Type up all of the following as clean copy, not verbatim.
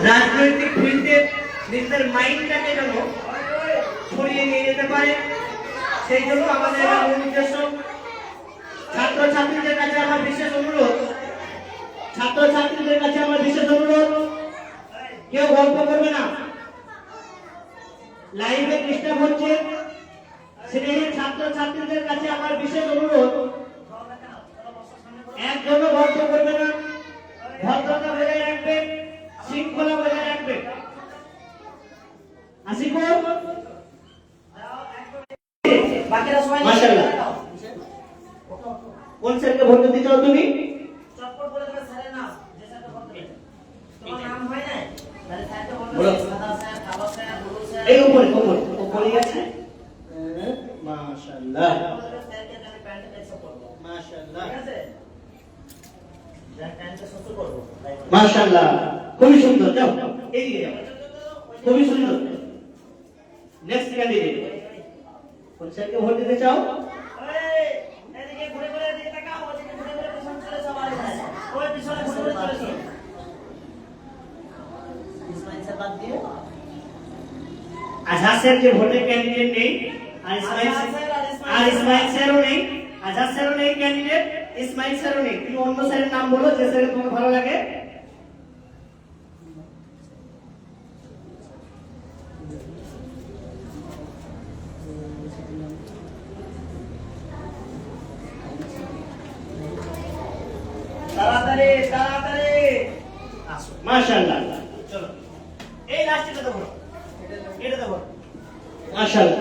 রাজনৈতিক ফিল্ডে নিজেদের মাইন্ডটাকে যেন ছড়িয়ে নিয়ে যেতে পারে, সেই জন্য আমাদের উদ্দেশ্য। ছাত্রছাত্রীদের কাছে আমার বিশেষ অনুরোধ, ছাত্রছাত্রীদের কাছে আমার বিশেষ অনুরোধ, কেউ গল্প করবে না, লাইভে ডিস্টার্ব হচ্ছে। শ্রেণীর ছাত্রছাত্রীদের কাছে আমার বিশেষ অনুরোধ, একজনও গল্প করবে না, ভদ্রতা বজায় রাখবে, শৃঙ্খলা বজায় রাখবে। আসিফ বাকিরা সবাই মাশাআল্লাহ। কোন স্যারকে ভোট দিতে চাও তুমি? চটপট বলে দেবে স্যারের নাম, যে স্যারকে ভোট দেবে। তোমার নাম হয় না, তাহলে স্যারকে বলবে সাদা স্যার, কালো স্যার, ব্লু স্যার। এই উপরে উপরে আছে। মাশাআল্লাহ। স্যারকে আমি প্যান্টে লেখা করব। মাশাআল্লাহ। ঠিক আছে? যা প্যান্টে সসু করব। মাশাআল্লাহ। খুবই সুন্দর। যাও এইদিকে যাও। খুবই সুন্দর। Next candidate. কোন স্যারকে ভোট দিতে চাও? এদিকে ঘুরে ঘুরে এদিকে তাকাও, ওদিকে ঘুরে ঘুরে পিছনে চলে যাও। ওই পিছনে ঘুরে ঘুরে চলে যাও। ইসমাইল স্যার বাদ দিয়ে আজাদ স্যার যে ভোটের ক্যান্ডিডেট নেই, আর ইসমাইল স্যারও নেই, আজাদ স্যারও নেই ক্যান্ডিডেট, ইসমাইল স্যারও নেই। তুমি অন্য স্যারের নাম বলো, যে স্যারের তোমার ভালো লাগে। তাড়াতাড়ি তাড়াতাড়ি আসো। মাশাআল্লাহ। চলো এই লাস্টটা দেবো, এটা দেবো। মাশাআল্লাহ।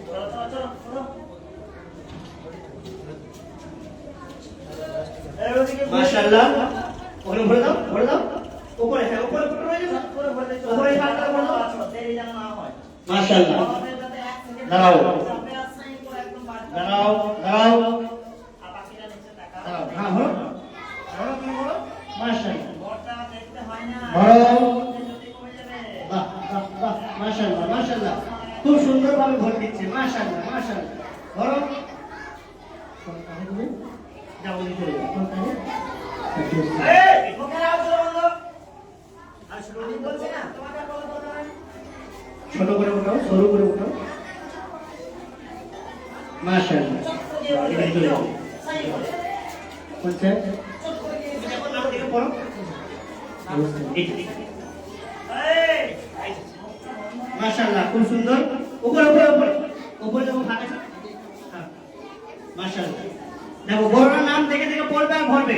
চলো চলো চলো চলো। মাশাআল্লাহ। ওখানে ভরে দাও, ভরে দাও। উপরে, হ্যাঁ উপরে উপরে রয়ে যাবে। উপরে ভরে দাও, উপরে পাতা ভরে দাও। আচ্ছা দেরি যেন না হয়। মাশাআল্লাহ। দাঁড়াও দাঁড়াও দাঁড়াও। আর বাকিটা নিচে তাকাও। দাঁড়াও, হ্যাঁ হলো। মাশাআল্লাহ। বড়টা দেখতে হয় না, বড় যদি কমে যাবে। বাহ বাহ বাহ, মাশাআল্লাহ মাশাআল্লাহ। খুব সুন্দরভাবে ভোট দিচ্ছে। মাশাআল্লাহ মাশাআল্লাহ। বড় কোনখানে তুমি যাও, বলি চলে যাও। কোনখানে? এই মুখের আওয়াজ বন্ধ। আর ছোট দিন বলছে না, তোমাকে বলা দরকার নাই। ছোট করে উঠাও, সরু করে উঠাও। মাশাআল্লাহ। চলে যাও। কোন স্যার? মাশাআল্লাহ, খুব সুন্দর। উপরে উপরে উপরে উপরে যখন ফাঁকা। মাশাআল্লাহ। দেখো বড়রা নাম দেখে দেখে পড়বে আর ভরবে।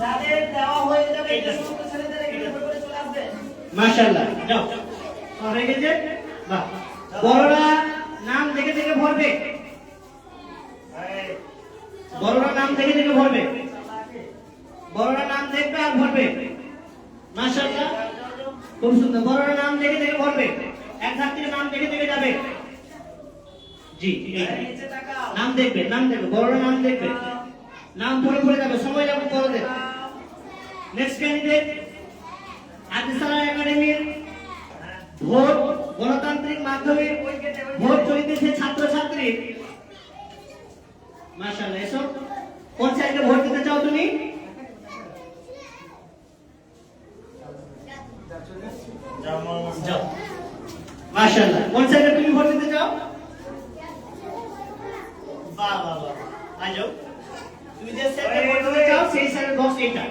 যাদের দেওয়া হয়ে যাবে এই সমস্ত ছেলেদের এখানে করে চলে আসবে। মাশাআল্লাহ। যাও হয়ে গেছে। বাহ, বড়রা নাম দেখে দেখে ভরবে, বড়রা নাম দেখে দেখে ভরবে, বড়রা নাম দেখবে আর ভরবে। মাশাআল্লাহ, খুব সুন্দর। বড়রা নাম দেখে দেখে ভরবে, এক ধাপ থেকে নাম দেখে দেখে যাবে। জি নাম দেখবে, নাম দেখবে, বড়রা নাম দেখবে, নাম পড়ে পড়ে যাবে, সময় যাবে বড়দের। নেক্সট ক্যান্ডিডেট আদিসালা একাডেমির ভোট গণতান্ত্রিক মাধ্যমে ভোট চলিতেছে ছাত্রছাত্রী। মাশাআল্লাহ। এসো, কোন স্যারকে ভোট দিতে চাও তুমি? যাও। মাশাআল্লাহ। কোন স্যারকে তুমি ভোট দিতে চাও? বাহ বাহ বাহ, আজো তুমি যে স্যারকে ভোট দিতে চাও সেই স্যারের বক্স এইটা।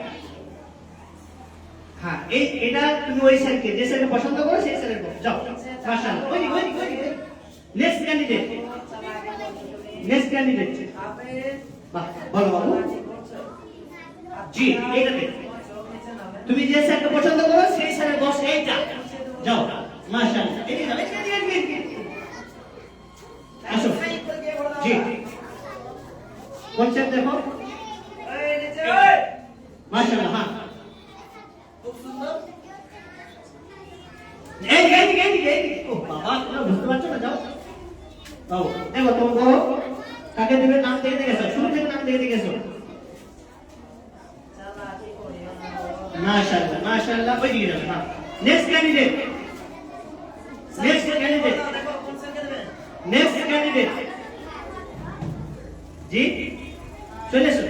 হ্যাঁ, এটা তুমি ওই স্যারকে, যে স্যারকে পছন্দ করো সেই স্যারের বক্স। যাও। মাশাআল্লাহ। ওই ওই ওই। Next candidate, next candidate. বাহ, বলো বলো। জি, এইটাতে তুমি যে স্যারকে পছন্দ করো সেই স্যারের বক্স এইটা। যাও। মাশাআল্লাহ। এই যাও, এই আসো। জি, কোন স্যার দেখো? এই নিচে। মাশাআল্লাহ। হ্যাঁ, খুব সুন্দর। এই এই এই এই। ও বাবা, তোমরা বুঝতে পারছো না? যাও বাবু, দেখো তুমি বলো কাকে দেবে, নাম দেখে দেখেছো, শুরু থেকে নাম দেখে দেখেছো। মাশাআল্লাহ মাশাআল্লাহ। ওই দিকে যাও। হ্যাঁ, next candidate, next candidate, next candidate. জি চলে এসো।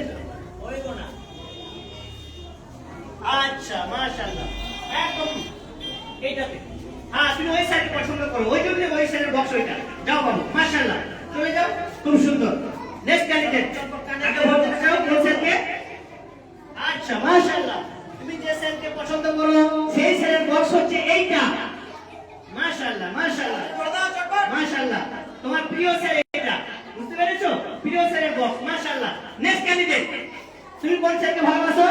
ক্যান্ডিডেট তুমি কোন স্যারকে ভালোবাসো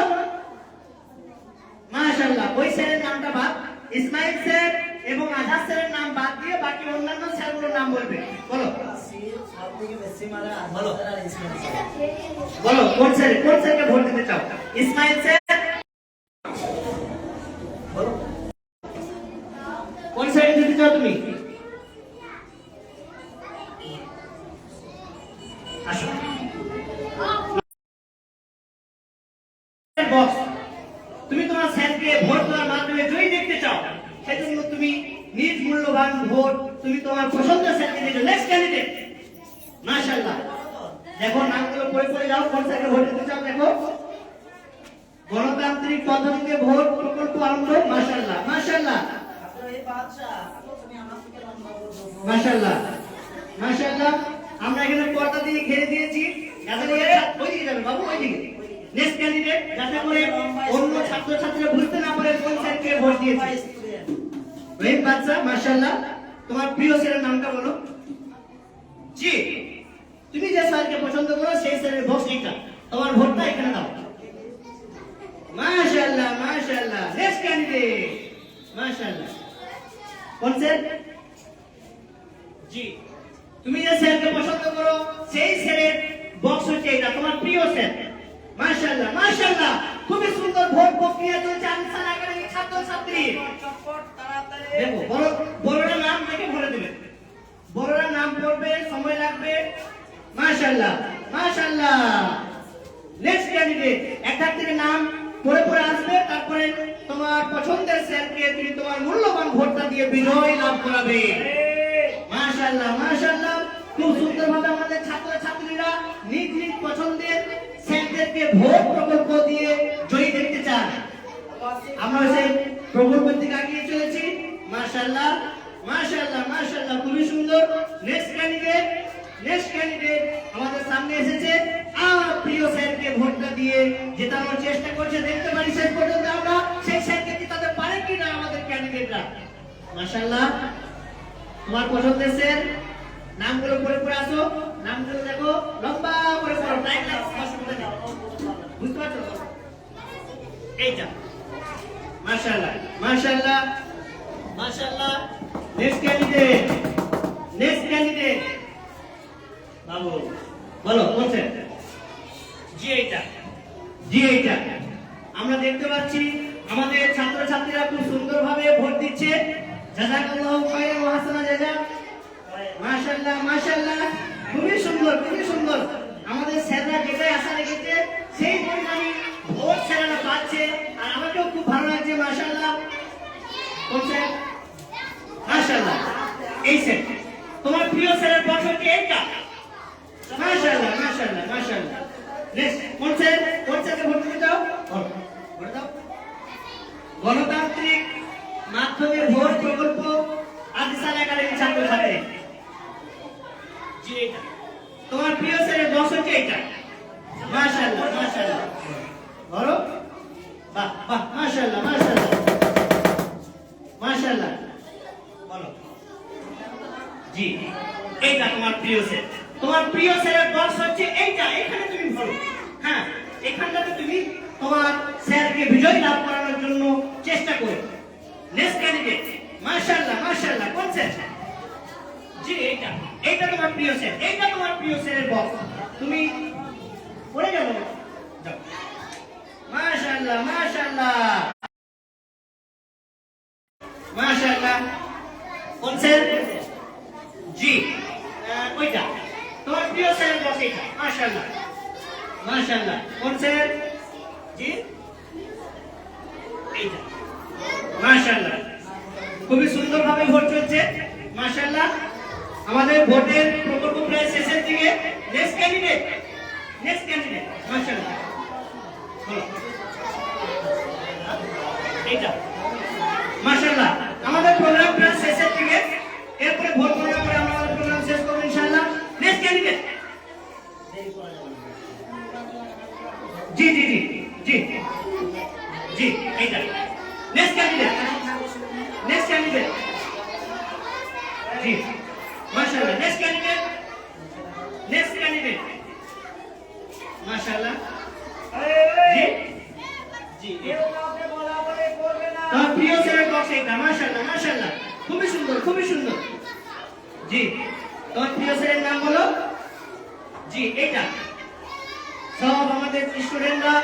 মাশাআল্লাহ ওই স্যারের নামটা বাদ ইসমাইল স্যার এবং আজাদ স্যারের নাম বাদ দিয়ে বাকি অন্যান্য স্যারগুলোর নাম বলবে বলো সবথেকে বেশি মারা বলো আর ইসমাইল স্যার বলো কোন স্যারকে ভোট দিতে চাও ইসমাইল স্যার বলো কোন স্যারকে দিতে চাও তুমি আসো বক্স তুমি তোমার স্যারকে ভোট দেওয়ার মাধ্যমে জয়ী দেখতে চাও সেজন্য তুমি নিজ মূল্যবান ভোট তুমি তোমার পছন্দের স্যারকে দিতে নেক্সট ক্যান্ডিডেট মাশাআল্লাহ দেখো নামগুলো পড়ে পড়ে যাও কোন স্যারকে ভোট দিতে চাও দেখো গণতান্ত্রিক পদ্ধতিতে ভোট প্রকল্প আরম্ভ মাশাআল্লাহ মাশাআল্লাহ এই বাদশা তুমি আমার থেকে লম্বা বলছো মাশাআল্লাহ মাশাআল্লাহ আমরা এখানে পর্দা দিয়ে ঘিরে দিয়েছি যাতে করে ওইদিকে যাবে বাবু ওইদিকে নেক্সট ক্যান্ডিডেট যাতে করে অন্য ছাত্রছাত্রীরা বুঝতে না পারে কোন স্যারকে ভোট দিয়েছে রহিম বাদশা মাশাআল্লাহ তোমার প্রিয় স্যারের নামটা বলো জি তুমি যে স্যারকে পছন্দ করো সেই স্যারের বক্স এইটা তোমার ভোটটা এখানে দাও মাশাআল্লাহ মাশাআল্লাহ নেক্সট ক্যান্ডিডেট মাশাআল্লাহ কোন স্যার জি তুমি যে স্যারকে পছন্দ করো সেই স্যারের বক্স হচ্ছে এটা তোমার প্রিয় স্যার মাশাআল্লাহ মাশাআল্লাহ খুবই সুন্দর ভোট প্রক্রিয়া চলছে আনসার একাডেমি ছাত্রছাত্রী দেখো বড়রা নাম দেখে ভরে দিবেন বড়রা নাম পড়বে সময় লাগবে মাশাআল্লাহ মাশাআল্লাহ নেক্সট ক্যান্ডিডেট একটা থেকে নাম পড়ে পড়ে আসবে তারপরে তোমার পছন্দের স্যারকে তুমি তোমার মূল্যবান ভোটটা দিয়ে বিজয় লাভ করাবে মাশাআল্লাহ মাশাআল্লাহ খুব সুন্দরভাবে আমাদের ছাত্রছাত্রীরা নিজ নিজ পছন্দের স্যারদেরকে ভোট প্রকল্প দিয়ে জয়ী দেখতে চান আমরা সেই প্রকল্পের দিকে এগিয়ে চলেছি মাশাআল্লাহ মাশাআল্লাহ মাশাআল্লাহ খুবই সুন্দর নেক্সট ক্যান্ডিডেট আমাদের সামনে এসেছে আর প্রিয় স্যারকে ভোটটা দিয়ে জেতানোর চেষ্টা করছে দেখতে পারি শেষ পর্যন্ত আমরা সেই স্যারকে জেতাতে পারে কিনা আমাদের ক্যান্ডিডেটরা মাশাআল্লাহ তোমার পছন্দের স্যার নামগুলো পড়ে পড়ে আসো নামগুলো দেখো লম্বা করে পড়ো টাইম লাগছে বুঝতে পারছো এইটা মাশাআল্লাহ মাশাআল্লাহ মাশাআল্লাহ নেক্সট ক্যান্ডিডেট বাবু বলো কোন স্যার জি এইটা আমরা দেখতে পাচ্ছি আমাদের ছাত্রছাত্রীরা খুব সুন্দরভাবে ভোট দিচ্ছে জাযাকাল্লাহু খায়রান ওয়া হাসানা জাযা মাশাআল্লাহ মাশাআল্লাহ খুবই সুন্দর আমাদের স্যাররা যেটাই আশা রেখেছে সেই পরিমাণে ভোট স্যাররা পাচ্ছে আর আমাকেও খুব ভালো লাগছে মাশাআল্লাহ কোন স্যার মাশাআল্লাহ এই স্যার তোমার প্রিয় স্যারের বক্স হচ্ছে এইটা মাশাআল্লাহ মাশাআল্লাহ মাশাআল্লাহ নেক্সট কোন স্যারকে ভোট দিতে দাও ভোট দাও গণতান্ত্রিক মাধ্যমে ভোট প্রকল্প আনসার একাডেমি ছাত্রছাত্রী জি এটা তোমার প্রিয় স্যারের বক্স হচ্ছে এটা মাশাআল্লাহ মাশাআল্লাহ বলো বাহ বাহ মাশাআল্লাহ মাশাআল্লাহ মাশাআল্লাহ বলো জি এইটা তোমার প্রিয় স্যারের বক্স হচ্ছে এইটা এখানে তুমি বলো হ্যাঁ এখানটাতে তুমি তোমার স্যারকে বিজয় লাভ করানোর জন্য চেষ্টা করো নেক্সট ক্যান্ডিডেট মাশাআল্লাহ মাশাআল্লাহ কোন স্যার জি এইটা তোমার প্রিয় স্যারের বক্স তুমি পড়ে যাও মাশাআল্লাহ মাশাআল্লাহ মাশাআল্লাহ কোন স্যার জি ওইটা তোমার প্রিয় স্যারের বক্স এইটা মাশাআল্লাহ মাশাআল্লাহ কোন স্যার জি এইটা মাশাআল্লাহ খুবই সুন্দরভাবে ভোট চলছে মাশাআল্লাহ আমাদের ভোটের প্রকল্প প্রায় শেষের দিকে নেক্সট ক্যান্ডিডেট মাশাআল্লাহ বলো এইটা মাশাআল্লাহ আমাদের প্রোগ্রাম প্রায় শেষের দিকে এরপরে ভোট করার পরে আমরা আমাদের প্রোগ্রাম শেষ করব ইনশাআল্লাহ নেক্সট ক্যান্ডিডেট জি জি জি জি জি এইটা নেক্সট ক্যান্ডিডেট জি মাশাআল্লাহ নেক্সট ক্যান্ডিডেট মাশাআল্লাহ জি তোমার প্রিয় স্যারের বক্স এটা মাশাআল্লাহ মাশাআল্লাহ খুবই সুন্দর খুবই সুন্দর জি তোমার প্রিয় স্যারের নাম বলো জি এটা সব আমাদের স্টুডেন্টরা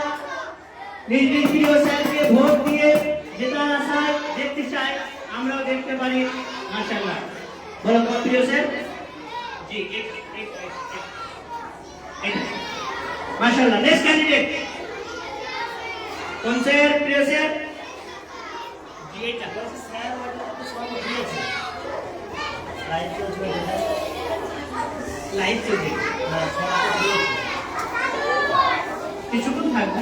নিজ নিজ প্রিয় স্যারকে ভোট দিয়ে জেতার আশায় দেখতে চাই আমরাও দেখতে পারি মাশাআল্লাহ বলো তোমার প্রিয় স্যার জি এটা মাশাআল্লাহ নেক্সট ক্যান্ডিডেট কোন স্যার প্রিয় স্যার জি এটা স্যার ওটা তো সব দিয়েছে লাইভ চলছে কিছুক্ষণ থাকবে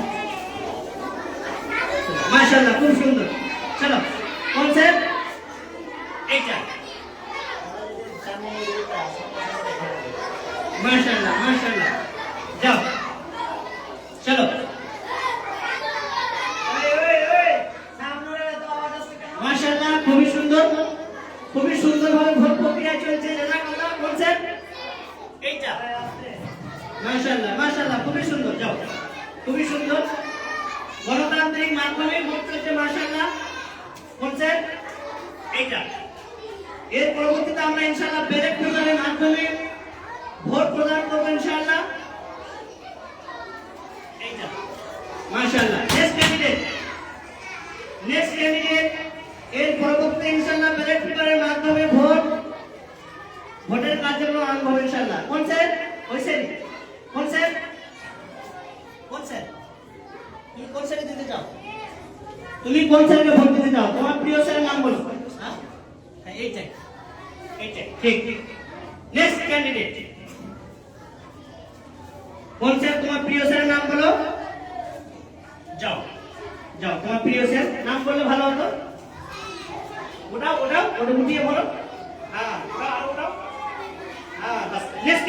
মাশাআল্লাহ খুব সুন্দর চলো কোন স্যার এইটা মাশাআল্লাহ মাশাআল্লাহ যাও চলো মাশাআল্লাহ খুবই সুন্দরভাবে ভোট প্রক্রিয়া চলছে জাযাকাল্লাহ কোন স্যার এইটা মাশাআল্লাহ মাশাআল্লাহ খুবই সুন্দর যাও খুবই সুন্দর গণতান্ত্রিক মাধ্যমে ভোট চলছে মাশাআল্লাহ কোন স্যার এইটা এর পরবর্তীতে আমরা ইনশাআল্লাহ ব্যালট পেপারের মাধ্যমে ভোট প্রদান করব ইনশাআল্লাহ এইটা মাশাআল্লাহ নেক্সট ক্যান্ডিডেট এর পরবর্তীতে ইনশাআল্লাহ ব্যালট পেপারের মাধ্যমে ভোটের কার্যক্রম আরম্ভ হবে ইনশাআল্লাহ কোন স্যার ওই স্যার কোন স্যার তুমি কোন স্যারকে দিতে চাও তুমি কোন স্যারকে ভোট দিতে চাও তোমার প্রিয় স্যারের নাম বলো হ্যাঁ এইটাই ঠিক নেক্সট ক্যান্ডিডেট কোন স্যার তোমার প্রিয় স্যারের নাম বলো যাও তোমার প্রিয় স্যার নাম বললে ভালো হতো ওটা উঠিয়ে বলো হ্যাঁ ওটাও হ্যাঁ বাস নেক্সট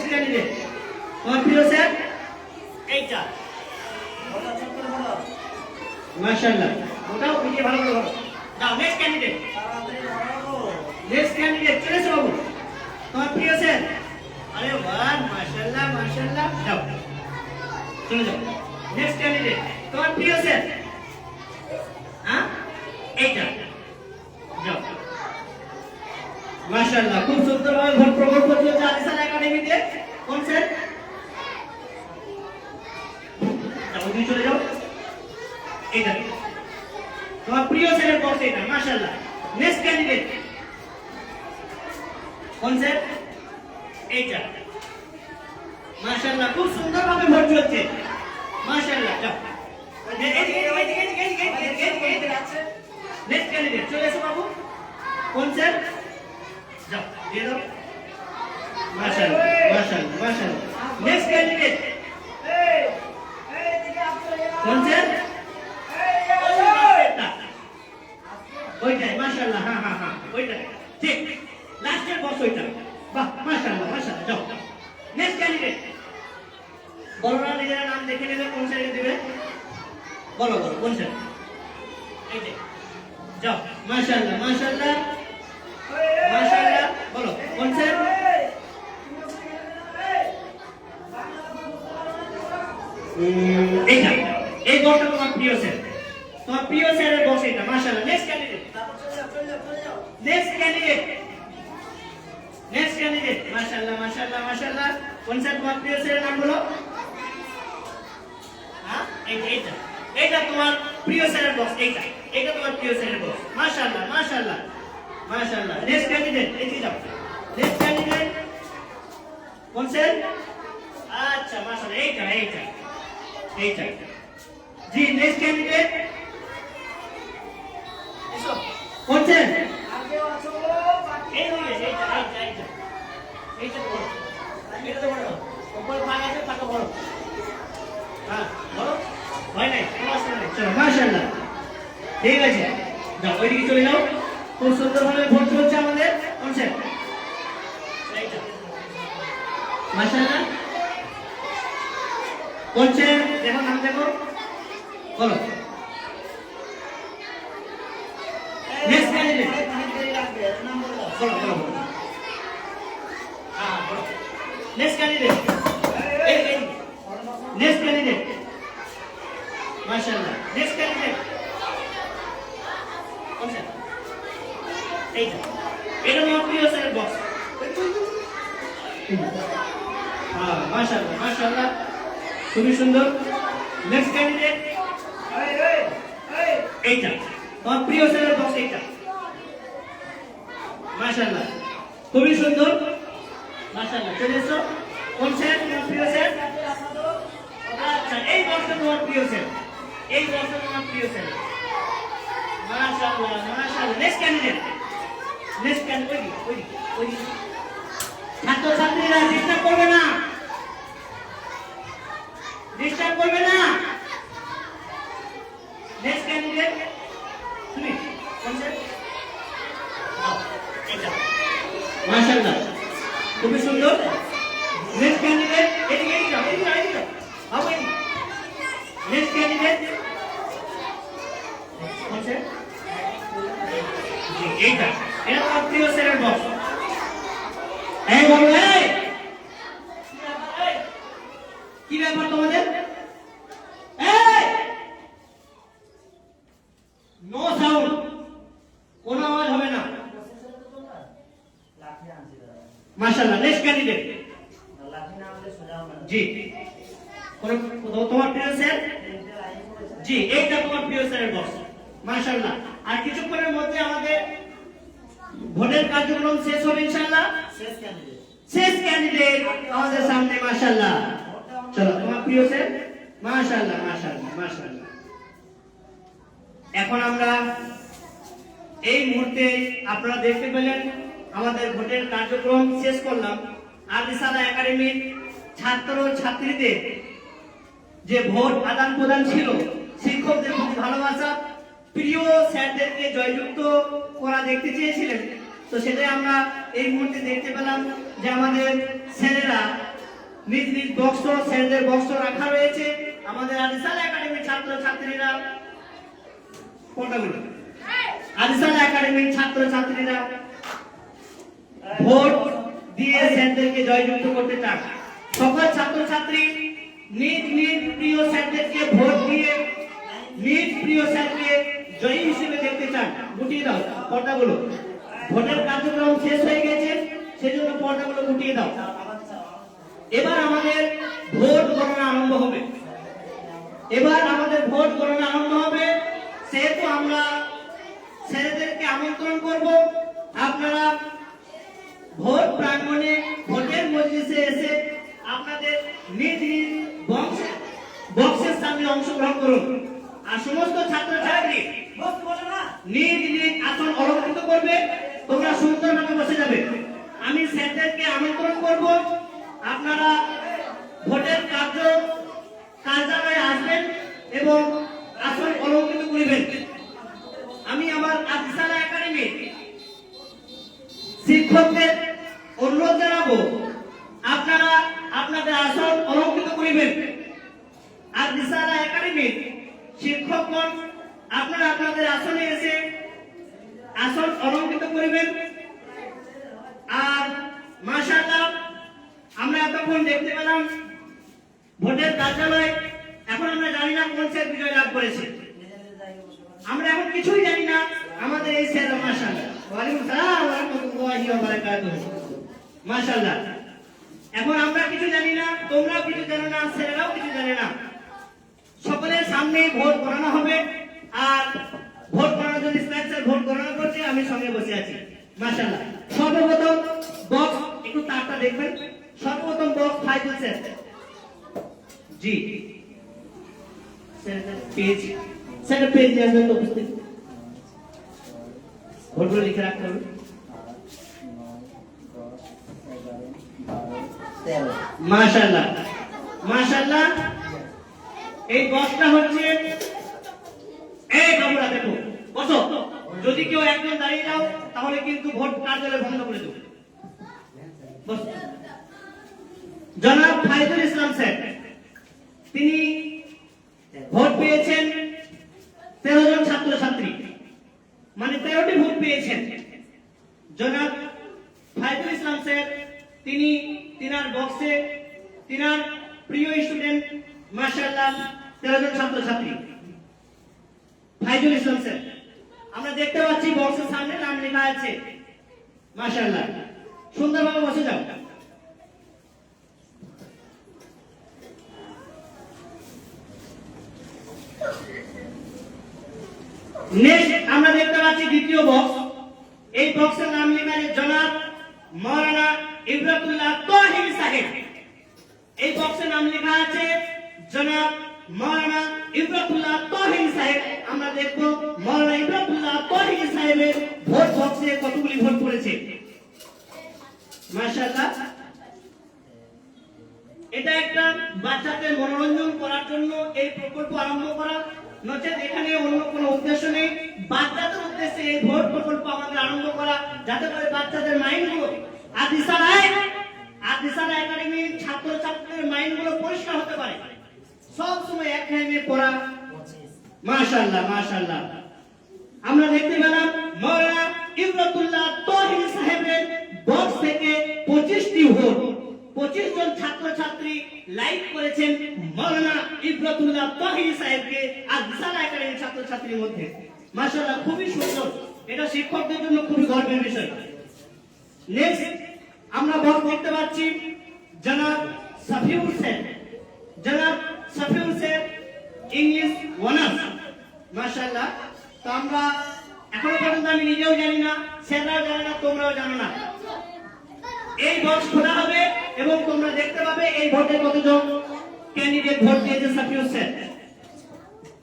ক্যান্ডিডেট তোমার প্রিয় স্যার এইটা মাশাআল্লাহ ওটাও উঠিয়ে ভালো করে বলো যাও নেক্সট ক্যান্ডিডেট চলে এসো বাবু তোমার প্রিয় স্যার আরে বাহ মাশাআল্লাহ যাও চলে যাও নেক্সট ক্যান্ডিডেট তোমার প্রিয় স্যার হ্যাঁ এইটা যাও মাশাআল্লাহ খুব সুন্দরভাবে ভোট প্রকল্প চলছে আলিসান একাডেমিতে কোন স্যার যাও তুমি চলে যাও এইটা তোমার প্রিয় স্যারের বক্স এটা মাশাআল্লাহ নেক্সট ক্যান্ডিডেট কোন স্যার এইটা মাশাআল্লাহ খুব সুন্দরভাবে ভোট চলছে মাশাআল্লাহ যাও নেক্সট ক্যান্ডিডেট চলে এসো বাবু কোন স্যার যাও দিয়ে দাও মাশাআল্লাহ নেক্সট ক্যান্ডিডেট কোন স্যার ওইটাই মাশাআল্লাহ হ্যাঁ ওইটাই ঠিক লাস্টের বক্স ওইটা বাহ মাশাআল্লাহ যাও নেক্সট ক্যান্ডিডেট বলো না নিজের নাম দেখে নেবে কোন স্যারকে দিবে বলো কোন স্যার এইটাই যাও মাশাআল্লাহ বলো কোন স্যার এইটা এই বক্সটা তোমার প্রিয় স্যারের বক্স এটা মাশাআল্লাহ নেক্সট ক্যান্ডিডেট মাশাআল্লাহ কোন স্যার তোমার প্রিয় স্যারের নাম বলো হ্যাঁ এইটা তোমার প্রিয় স্যারের বক্স এইটা তোমার প্রিয় স্যারের বক্স মাশাআল্লাহ নেক্সট ক্যান্ডিডেট এদিকে যাও নেক্সট ক্যান্ডিডেট কোন স্যার আচ্ছা মাশাআল্লাহ এইটা জি নেক্সট ক্যান্ডিডেট এসো কোন স্যার এইটা তো বড় উপরে ফাঁকা আছে ফাঁকা বড় হ্যাঁ বড় হয় নাই চলো মাশাআল্লাহ ঠিক আছে যাও ওইদিকে চলে যাও খুব সুন্দরভাবে ভোট চলছে আমাদের কোন স্যার এইটা মাশাআল্লাহ কোন স্যার দেখো নাম দেখো বলো নেক্সট ক্যান্ডিডেট নাম বলো হ্যাঁ বলো নেক্সট ক্যান্ডিডেট মাশাআল্লাহ। নেক্সট ক্যান্ডিডেট কোনটা? এইটা। এটা তোমার প্রিয় স্যারের বক্স। হ্যাঁ, মাশাআল্লাহ মাশাআল্লাহ, খুবই সুন্দর। নেক্সট ক্যান্ডিডেট এইটা তোমার প্রিয় স্যারের বক্স। এইটা মাশাআল্লাহ, খুবই সুন্দর। মাশাআল্লাহ, চলে এসো। কোন স্যার তোমার প্রিয় স্যার? আচ্ছা, এই বক্সটা তোমার প্রিয় স্যার, এই বক্সটা তোমার প্রিয় স্যার। মাশাআল্লাহ মাশাআল্লাহ। নেক্সট ক্যান্ডিডেট, নেক্সট ক্যান্ডিডেট ওই ছাত্রছাত্রীরা ডিস্টার্ব করবে না, ডিস্টার্ব করবে না। নেক্সট ক্যান্ডিডেট তুমি কোন স্যার? এটা মাশাআল্লাহ, খুবই সুন্দর। নেক্সট ক্যান্ডিডেট এদিকে যাও, এদিকে যাও বাবু, এদিকে। নেক্সট ক্যান্ডিডেট কোন স্যার? জি, এইটা। এটা তোমার প্রিয় স্যারের বক্স। এই বাবু, এই কি ব্যাপার তোমাদের? এই নো সাউন্ড, কোনো আওয়াজ হবে না। মাশাআল্লাহ। নেক্সট ক্যান্ডিডেট জি, তোমার প্রিয় স্যার? জি, এইটা তোমার প্রিয় স্যারের বক্স। মাশাআল্লাহ। আর কিছুক্ষণের মধ্যে আমাদের ভোটের কার্যক্রম শেষ হবে ইনশাআল্লাহ। শেষ ক্যান্ডিডেট আমাদের সামনে। মাশাআল্লাহ, চলো তোমার প্রিয় স্যার। মাশাআল্লাহ মাশাআল্লাহ মাশাআল্লাহ। এখন আমরা এই মুহূর্তে আপনারা দেখতে পেলেন আমাদের ভোটের কার্যক্রম শেষ করলাম। আর রিসালা একাডেমির ছাত্র ছাত্রীদের যে ভোট আদান প্রদান ছিল, শিক্ষকদের প্রতি ভালোবাসা, প্রিয় স্যারদেরকে জয়যুক্ত করা দেখতে চেয়েছিলেন, তো সেটাই আমরা এই মুহূর্তে দেখতে পেলাম যে আমাদের স্যারেরা নিজ নিজ বক্স, স্যারদের বক্স রাখা রয়েছে। আমাদের আরিসালা একাডেমির ছাত্র ছাত্রীরা কোনটা বলুন? আরিসালা একাডেমির ছাত্র ছাত্রীরা ভোট দিয়ে স্যারদেরকে জয়যুক্ত করতে চান। সকল ছাত্র ছাত্রী নিজ নিজ প্রিয় স্যারদেরকে ভোট দিয়ে নিজ প্রিয় স্যারকে জয়ী হিসেবে দেখতে চান। গুটিয়ে দাও পর্দাগুলো। ভোটের কার্যক্রম শেষ হয়ে গেছে, সেজন্য পর্দাগুলো গুটিয়ে দাও। এবার আমাদের ভোট গণনা আরম্ভ হবে। এবার আমাদের ভোট গণনা আরম্ভ হবে। সেহেতু আমরা স্যারদেরকে আমন্ত্রণ করব, আপনারা ভোট প্রাঙ্গণে ভোটের মজলিসে এসে আপনাদের নিজ নিজ বক্সের সামনে অংশগ্রহণ করুন। আর সমস্ত ছাত্রছাত্রী নিজ নিজ আসন অলঙ্কৃত করবে, তোমরা সুন্দরভাবে বসে যাবে। আমি স্যারদেরকে আমন্ত্রণ করব, আপনারা ভোটের কার্যালয়ে আসবেন এবং আসন অলঙ্কৃত করিবেন। আমি আমার আরিসালা একাডেমি শিক্ষকদের অনুরোধ জানাবো, আপনারা আপনাদের আসন অলঙ্কৃত করিবেন। আর রিসালা একাডেমির শিক্ষকগণ আপনারা আপনাদের আসনে এসে আসন অলঙ্কৃত করিবেন। আর মাশাআল্লাহ, আমরা এতক্ষণ দেখতে পেলাম ভোটের কার্যালয়। এখন আমরা জানি না কোন স্যার বিজয় লাভ করেছে, আমরা এখন কিছুই জানি না। আমাদের এই স্যার মাশাআল্লাহ, ওয়ালাইকুম আসসালাম ওয়া রাহমাতুল্লাহি ওয়া বারাকাতুহু। মাশাআল্লাহ, এখন আমরা কিছু জানি না, তোমরাও কিছু জানো না, স্যারেরাও কিছু জানে না। সকলের সামনে ভোট গণনা হবে। আর ভোট গণনা যদি স্যার ভোট গণনা করছে, আমি সঙ্গে বসে আছি। মাশাআল্লাহ। সর্বপ্রথম বক্স, একটু তারটা দেখবেন। সর্বপ্রথম বক্স ফাইজুল স্যার। জি স্যার, পেজ নিয়ে আসবেন তো উপস্থিত। ভোটগুলো লিখে রাখতে হবে। মাশাআল্লাহ মাশাআল্লাহ। এই বক্সটা হচ্ছে, এই বাবুরা দেখো, বসো। যদি কেউ একজন দাঁড়িয়ে যাও তাহলে কিন্তু ভোট কার্যালয় বন্ধ করে দেবো। জনাব ফাইজুল ইসলাম স্যার, তিনি ভোট পেয়েছেন 13 জন ছাত্রছাত্রী, মানে 13টি ভোট পেয়েছেন। জনাব ফাইজুল ইসলাম স্যার, তিনি তিনার বক্সে তিনার প্রিয় স্টুডেন্ট, মাশাআল্লাহ 13 জন ছাত্রছাত্রী, ফাইজুল ইসলাম স্যার। আমরা দেখতে পাচ্ছি বক্সের সামনে নাম লেখা আছে। মাশাআল্লাহ, সুন্দরভাবে বসে যাও। নেক্সট আমরা দেখতে পাচ্ছি দ্বিতীয় বক্স। এই বক্সের নাম লেখা আছে জনাব মাওলানা ইবরাতুল্লাহ তাহির সাহেব। এই বক্সের নাম লেখা আছে জনাব মাওলানা ইবরাতুল্লাহ তাহির সাহেব। আমরা দেখব মাওলানা ইবরাতুল্লাহ তাহির সাহেবের ভোট বক্সে কতগুলি ভোট পড়েছে। মাশাআল্লাহ, এটা একটা বাচ্চাদের মনোরঞ্জন করার জন্য এই প্রকল্প আরম্ভ করা, নচেত এখানে অন্য কোনো উদ্দেশ্য নেই। বাচ্চাদের উদ্দেশ্যে এই ভোট প্রকল্প আমাদের আরম্ভ করা, যাতে করে বাচ্চাদের মাইন্ডগুলো আদিসারা একাডেমির ছাত্রছাত্রীদের মাইন্ডগুলো পরিষ্কার হতে পারে, সব সময় এক টাইমে পড়া। মাশাআল্লাহ মাশাআল্লাহ, আমরা দেখতে পেলাম মাওলানা ইবরাতুল্লাহ তাহির সাহেবের বক্স থেকে 25টি ভোট, 25 জন ছাত্রছাত্রী লাইক করেছেন মাওলানা ইবরাতুল্লাহ তাহির সাহেবকে আদিসারা একাডেমির ছাত্রছাত্রীর মধ্যে। মাশাআল্লাহ, খুবই সুন্দর, এটা শিক্ষকদের জন্য খুবই গর্বের বিষয়। নেক্সট আমরা বক্স দেখতে পাচ্ছি জনাব সাফিউর স্যার। জনাব সাফিউর স্যার ইংলিশ অনার্স। মাশাআল্লাহ, তো আমরা এখনো পর্যন্ত আমি নিজেও জানি না, স্যাররাও জানে না, তোমরাও জানো না। এই বক্স খোলা হবে এবং তোমরা দেখতে পাবে এই ভোটে কতজন ক্যান্ডিডেট ভোট দিয়েছে সাফিউর স্যার।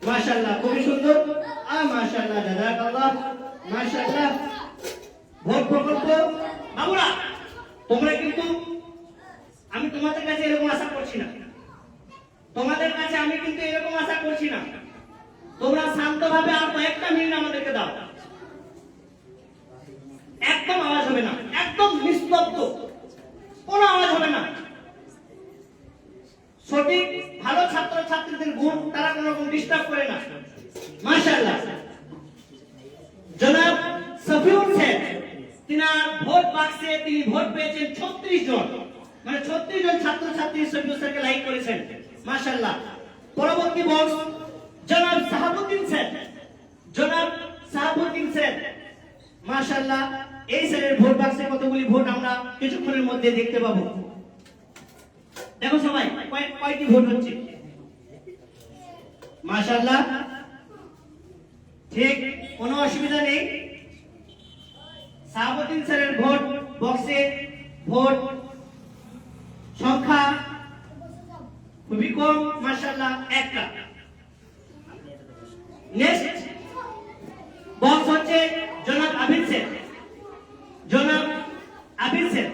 মাশাআল্লাহ, খুবই সুন্দর। মাশাআল্লাহ, জাযাকাল্লাহ। মাশাআল্লাহ, ভোট প্রকল্প বাবুরা, তোমরা কিন্তু, আমি তোমাদের কাছে এরকম আশা করছি না, তোমাদের কাছে আমি কিন্তু এরকম আশা করছি না। তোমরা শান্তভাবে আর কয়েকটা মিনিট আমাদেরকে দাও, একদম আওয়াজ হবে না, একদম নিস্তব্ধ, কোনো আওয়াজ হবে না। সঠিক ভালো ছাত্র ছাত্রীদের গুণ তারা কোনো রকম ডিস্টার্ব করে না। মাশাআল্লাহ, জনাব সাফিউর স্যার তিনার ভোট বাক্সে তিনি ভোট পেয়েছেন 36 জন, মানে 36 জন ছাত্রছাত্রী সাফিউর স্যারকে লাইক করেছেন। মাশাআল্লাহ, পরবর্তী বক্স জনাব সাহাবুদ্দিন স্যার। জনাব সাহাবুদ্দিন স্যার, মাশাআল্লাহ, এই স্যারের ভোট বাক্সে কতগুলি ভোট আমরা কিছুক্ষণের মধ্যে দেখতে পাবো। দেখো সবাই কয়টি ভোট হচ্ছে। মাশাআল্লাহ, ঠিক কোনো অসুবিধা নেই। সাহাবুদ্দিন স্যারের ভোট বক্সে ভোট সংখ্যা খুবই কম। মাশাআল্লাহ, একটা। নেক্সট বক্স হচ্ছে জনাব আবিদ স্যার। জনাব আবিদ স্যার,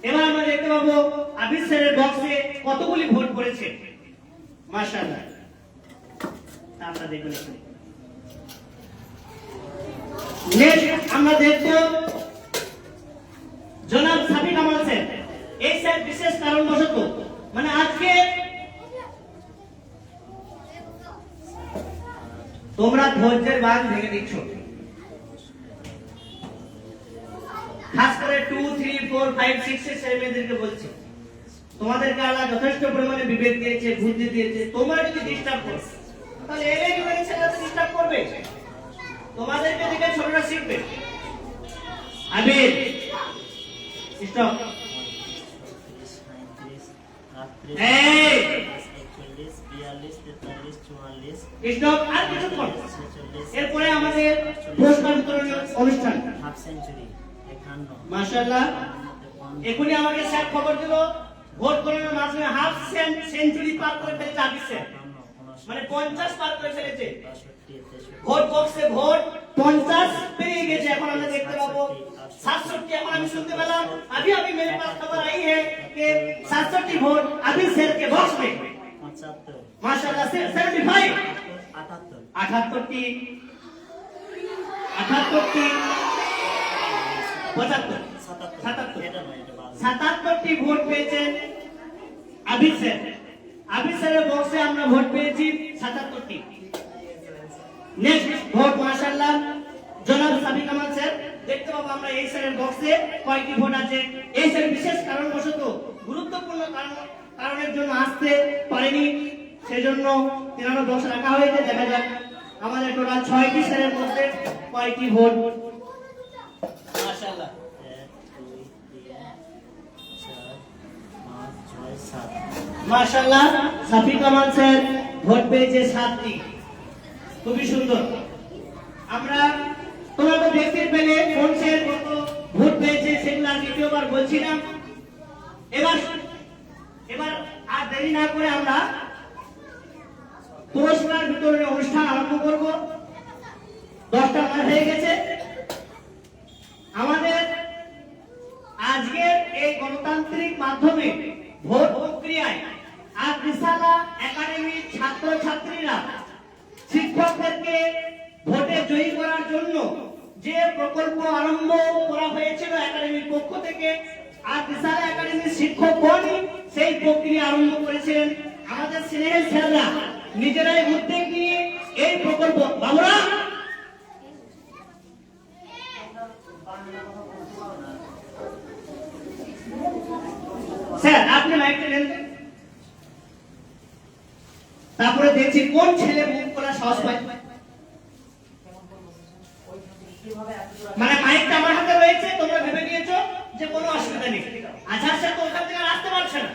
এবার আমরা দেখতে পাবো আবিদ স্যারের বক্সে কতগুলি ভোট পড়েছে। মাশাআল্লাহ, আমরা দেখব। নেক্সট আমরা দেখব জনাব সাবিক কামাল স্যার। এই স্যার বিশেষ কারণবশত, মানে আজকে তোমরা ধৈর্যের বাঁধ ভেঙে দিচ্ছ, খাস করে 2, 3, 4, 5, 6 এর ছেলেমেয়েদেরকে বলছি, তোমাদেরকে আল্লাহ যথেষ্ট পরিমাণে বিবেক দিয়েছে, বুদ্ধি দিয়েছে। তোমরা যদি ডিস্টার্ব করো তাহলে এর জীবনে ছেলেরা ডিস্টার্ব করবে, তোমাদেরকে দেখে ছোটরা শিখবে। আবির স্টপ। এই স্টপ, আর কিছুক্ষণ, এরপরে আমাদের পুরস্কার বিতরণ অনুষ্ঠান। Half century 51। এখনই আমাকে স্যার খবর দিল ভোট গণনার মাধ্যমে হাফ সেঞ্চুরি পার করে ফেলেছে আবিদ স্যার, মানে 50 পার করে ফেলেছে। ভোট বক্সে ভোট 50 পেরিয়ে গেছে। এখন আমরা দেখতে পাবো 67। এখন আমি শুনতে পেলাম अभी मेरे पास खबर आई है कि 67 वोट अभी सर के बॉक्स में। 75 माशाल्लाह, 75 78 टी 77 টি ভোট পেয়েছেন আবিদ স্যার। আবিদ স্যারের বক্সে আমরা ভোট পেয়েছি 77 টি। নেক্সট ভোট মাশাআল্লাহ জনাব সাবিক কামাল স্যার। দেখতে পাবো আমরা এই স্যারের বক্সে কয়টি ভোট আছে। এই স্যার বিশেষ কারণবশত, গুরুত্বপূর্ণ কারণের জন্য আসতে পারেনি। সেজন্য 13 রাখা হয়েছে। দেখা যাক আমাদের টোটাল 6টি সেলের মধ্যে কয়টি ভোট। মাশাআল্লাহ, 1 2 3 4 5 6 7 মাশাআল্লাহ, সাফি কামাল স্যার ভোট পেয়েছে 7টি। খুবই সুন্দর। আমরা তোমরা তো দেখতে পেলে কোন স্যার কত ভোট পেয়েছে, সেগুলো আর দ্বিতীয়বার বলছি না। এবার আর দেরি না করে আমরা পুরস্কার বিতরণের অনুষ্ঠান আরম্ভ করব। 10টা হয়ে গেছে। আমাদের আজকের এই গণতান্ত্রিক মাধ্যমে ভোট প্রক্রিয়ায় আর রিসালা একাডেমির ছাত্রছাত্রীরা শিক্ষকদেরকে ভোটে জয়ী করার জন্য যে প্রকল্প আরম্ভ করা হয়েছিল একাডেমির পক্ষ থেকে, আর রিসালা একাডেমির শিক্ষকগণই সেই প্রক্রিয়া আরম্ভ করেছিলেন। আমাদের স্নেহের স্যাররা নিজেরাই উদ্যোগ নিয়ে এই প্রকল্প, বাবুরা স্যার আপনি মাইকটা নেন। তারপরে দেখছি কোন ছেলে মুখ খোলা সাহস পায়। মানে মাইকটা আমার হাতে রয়েছে, তোমরা ভেবে নিয়েছো যে কোনো অসুবিধা নেই। আচ্ছা স্যার, তো ওখান থেকে আর আসতে পারছে না।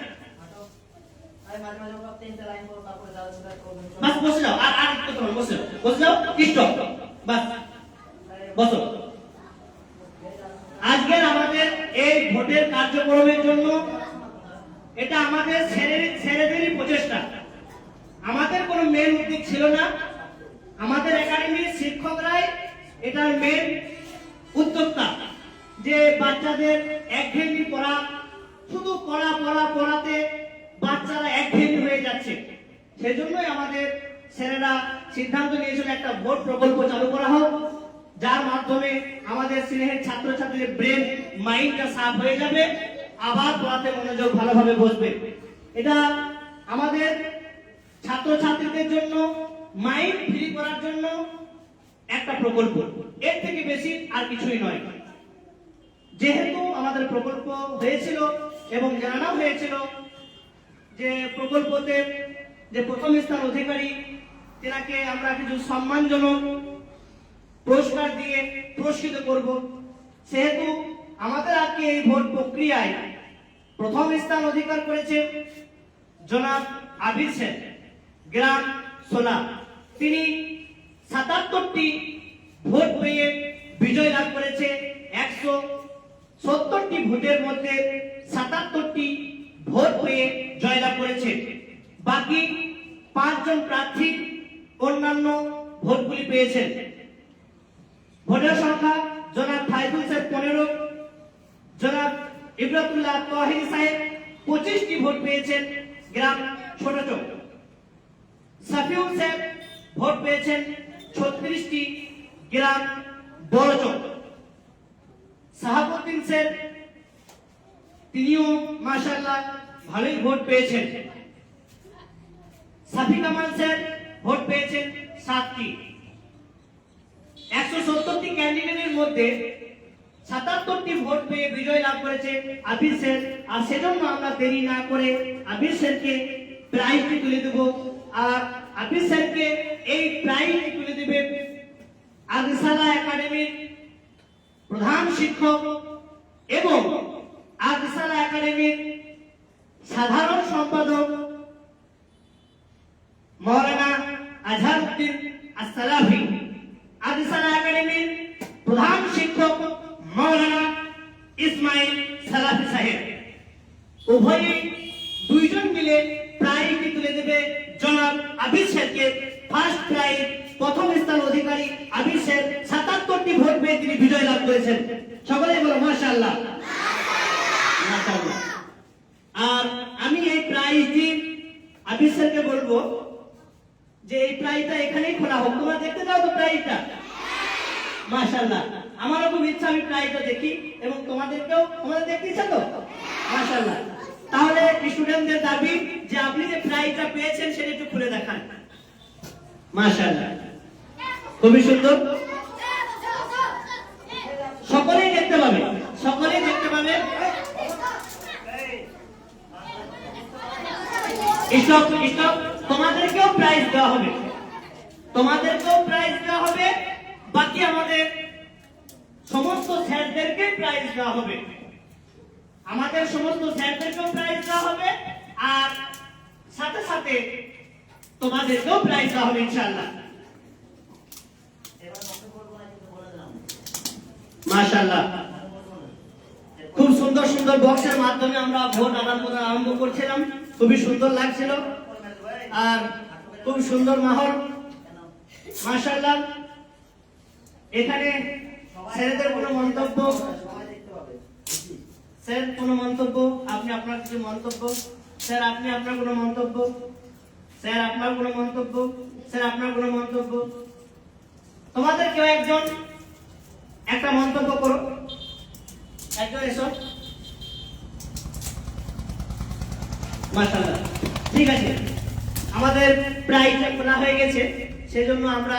বাস বসে যাও, আর একটু তোমরা বসে যাও, বসে যাও, স্টপ, বাস বসো। আজকের আমাদের এই ভোটের কার্যক্রমের জন্য এটা আমাদের ছেলেদেরই প্রচেষ্টা। আমাদের কোনো মেন উদ্যোগ ছিল না, আমাদের একাডেমির শিক্ষকরাই এটার মেন উদ্যোক্তা। যে বাচ্চাদের একঘেয়েমি পড়া, শুধু পড়াতে বাচ্চারা একঘেয়েমি হয়ে যাচ্ছে, সেজন্যই আমাদের ছেলেরা সিদ্ধান্ত নিয়েছিল একটা ভোট প্রকল্প চালু করা হোক, যার মাধ্যমে আমাদের স্নেহের ছাত্রছাত্রীদের ব্রেন মাইন্ডটা সাফ হয়ে যাবে, আবার পড়াতে মনোযোগ ভালোভাবে বসবে। এটা আমাদের ছাত্রছাত্রীদের জন্য মাইন্ড ফ্রি করার জন্য একটা প্রকল্প, এর থেকে বেশি আর কিছুই নয়। যেহেতু আমাদের প্রকল্প হয়েছিল এবং জানানো হয়েছিল যে প্রকল্পতে যে প্রথম স্থান অধিকারী, তেনাকে আমরা কিছু সম্মানজনক পুরস্কার দিয়ে পুরস্কৃত করব, সেহেতু আমাদের আজকে এই ভোট প্রক্রিয়ায় প্রথম স্থান অধিকার করেছে জনাব আবির স্যার, গ্রাম সোলা। তিনি 77টি ভোট পেয়ে বিজয় লাভ করেছে। 170টি ভোটের মধ্যে 77টি ভোট পেয়ে জয়লাভ করেছে। বাকি 5 জন প্রার্থী অন্যান্য ভোটগুলি পেয়েছেন। ভোটের সংখ্যা জনাব ফাইজুল স্যার 15, জনাব ইব্রাতুল্লাহ তাহির সাহেব 25টি ভোট পেয়েছেন, গ্রাম ছোটচক। সাফিউল স্যার ভোট পেয়েছেন 36টি, গ্রাম বড়চক। সাহাবুদ্দিন স্যার তিনিও মাশাআল্লাহ ভালোই ভোট পেয়েছেন। সাফি কামাল স্যার ভোট পেয়েছেন 7টি। 170টি ক্যান্ডিডেটের মধ্যে 77টি ভোট পেয়ে বিজয় লাভ করেছে আবির স্যার। আর সেজন্য আমরা দেরি না করে আবির স্যারকে প্রাইজটি তুলে দেব। আর আবির স্যারকে এই প্রাইজটি তুলে দেবে আর রিসালা একাডেমির প্রধান শিক্ষক এবং আর রিসালা একাডেমির সাধারণ সম্পাদক মাওলানা আজহারউদ্দিন আসসালাফি, আর রিসালা একাডেমির প্রধান শিক্ষক মাওলানা ইসমাইল সালাফি সাহেব। উভয়ই দুইজন মিলে প্রাইজটি তুলে দেবে জনাব আবির স্যারকে। ফার্স্ট প্রাইজ প্রথম স্থান অধিকারী আবির স্যার, 77টি ভোট পেয়ে তিনি বিজয় লাভ করেছেন। সকলেই বলো মাশাআল্লাহ, মাশাআল্লাহ। আর আমি এই প্রাইজটি আবির স্যারকে বলবো যে এই প্রাইজটা এখানেই খোলা হোক। তোমরা দেখতে চাও তো প্রাইজটা? মাশাআল্লাহ, আমারও খুব ইচ্ছা আমি প্রাইজটা দেখি এবং তোমাদের দেখতে ইচ্ছা তো? মাশাআল্লাহ। তাহলে স্টুডেন্টদের দাবি যে আপনি যে প্রাইজটা পেয়েছেন সেটা একটু খুলে দেখান। মাশাআল্লাহ, খুবই সুন্দর। সকলেই দেখতে পাবে, সকলেই দেখতে পাবে। Stop stop. তোমাদেরকেও প্রাইজ দেওয়া হবে, তোমাদেরকেও প্রাইজ দেওয়া হবে, বাকি আমাদের সমস্ত স্যারদেরকে প্রাইজ দেওয়া হবে, আমাদের সমস্ত স্যারদেরকেও প্রাইজ দেওয়া হবে, আর সাথে সাথে তোমাদেরকেও প্রাইজ দেওয়া হবে ইনশাআল্লাহ। মাশাআল্লাহ, খুব সুন্দর সুন্দর বক্সের মাধ্যমে আমরা ভোট আদান প্রদান আরম্ভ করছিলাম, খুবই সুন্দর লাগছিল আর খুব সুন্দর মাহল। মাশাআল্লাহ, এখানে স্যারদের কোনো মন্তব্য, স্যার কোনো মন্তব্য, আপনি আপনার কিছু মন্তব্য, স্যার আপনি আপনার কোনো মন্তব্য, স্যার আপনার কোনো মন্তব্য, স্যার আপনার কোনো মন্তব্য, তোমাদের কেউ একজন একটা মন্তব্য করো, একজন এসো। মাশাআল্লাহ, ঠিক আছে, আমাদের প্রায় খোলা হয়ে গেছে, সেজন্য আমরা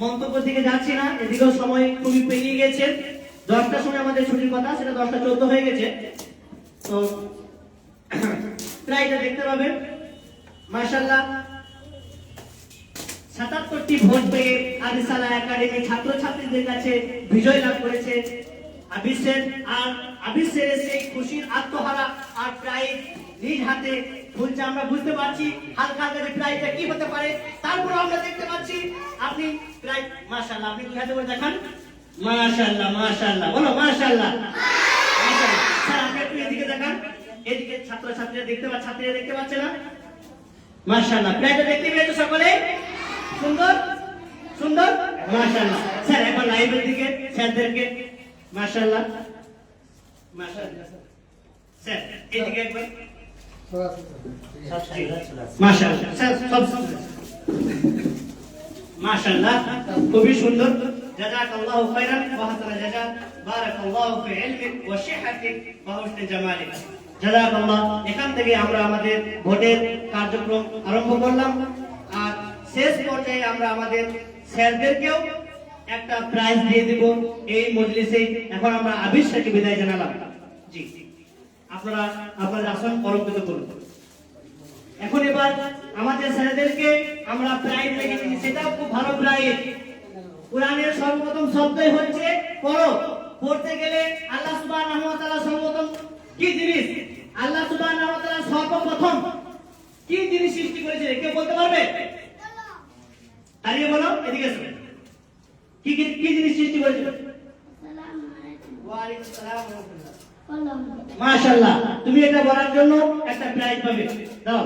মন্তব্য দিকে যাচ্ছি না, এদিকেও সময় খুবই পেরিয়ে গেছে, 10টার সময় আমাদের ছুটির কথা, সেটা 10টা 14 হয়ে গেছে। তো প্রায়টা দেখতে পাবেন। মাশাআল্লাহ, 77টি ভোট পেয়ে আদিসালা একাডেমি ছাত্রছাত্রীদের কাছে বিজয় লাভ করেছে। আবিসের সেই খুশির আত্মহারা আর প্রাইজ নিজ হাতে বলছে, আমরা বুঝতে পারছি হালকা হালকা প্রাইজটা কি হতে পারে, তারপর আমরা দেখতে পাচ্ছি আপনি প্রাইজ। মাশাআল্লাহ, আপনি দুই হাতে করে দেখান। মাশাআল্লাহ, মাশাআল্লাহ, বলো মাশাআল্লাহ, মাশাআল্লাহ। স্যার আপনি একটু এদিকে দেখান, এদিকে ছাত্রছাত্রীরা দেখতে পাচ্ছে, ছাত্রীরা দেখতে পাচ্ছে না? মাশাআল্লাহ, প্রাইজটা দেখতে পেয়েছো সকলে? সুন্দর সুন্দর, মাশাআল্লাহ। স্যার এখন লাইভের দিকে স্যারদেরকে, মাশাআল্লাহ, মাশাআল্লাহ। স্যার এদিকে একবার, মাশাআল্লাহ, স্যার সব মাশাআল্লাহ, খুবই সুন্দর। জাযাকাল্লাহু খাইরান ওয়া হাসানা জাযা, বারাকাল্লাহু ফি ইলমিক ওয়া সিহহাতিক ওয়া হুসনি জামালিক। জাযাকাল্লাহ। এখান থেকে আমরা আমাদের ভোটের কার্যক্রম আরম্ভ করলাম, আর শেষ পর্যায়ে আমরা আমাদের স্যারদেরকেও একটা প্রাইজ দিয়ে দেব এই মজলিসে। এখন আমরা আবির স্যারকে বিদায় জানালাম। জি, আপনারা আপনাদের আসন অলঙ্কৃত করুন। এখন এবার আমাদের স্যারদেরকে আমরা প্রাইজ রেখেছি, সেটাও খুব ভালো প্রাইজ। কোরআনের সর্বপ্রথম শব্দই হচ্ছে পড়ো। পড়তে গেলে আল্লাহ সুবহানাহু ওয়া তাআলা সর্বপ্রথম কি জিনিস, আল্লাহ সুবহানাহু ওয়া তাআলা সর্বপ্রথম কি জিনিস সৃষ্টি করেছে কেউ বলতে পারবে? দাঁড়িয়ে বলো, এদিকে এসো। কি কি কি জিনিস সৃষ্টি করেছে? ওয়া আলাইকুম আসসালাম ওয়া রাহমাতুল্লাহ। মাশাআল্লাহ, তুমি এটা বলার জন্য একটা প্রাইজ পাবে, দাও।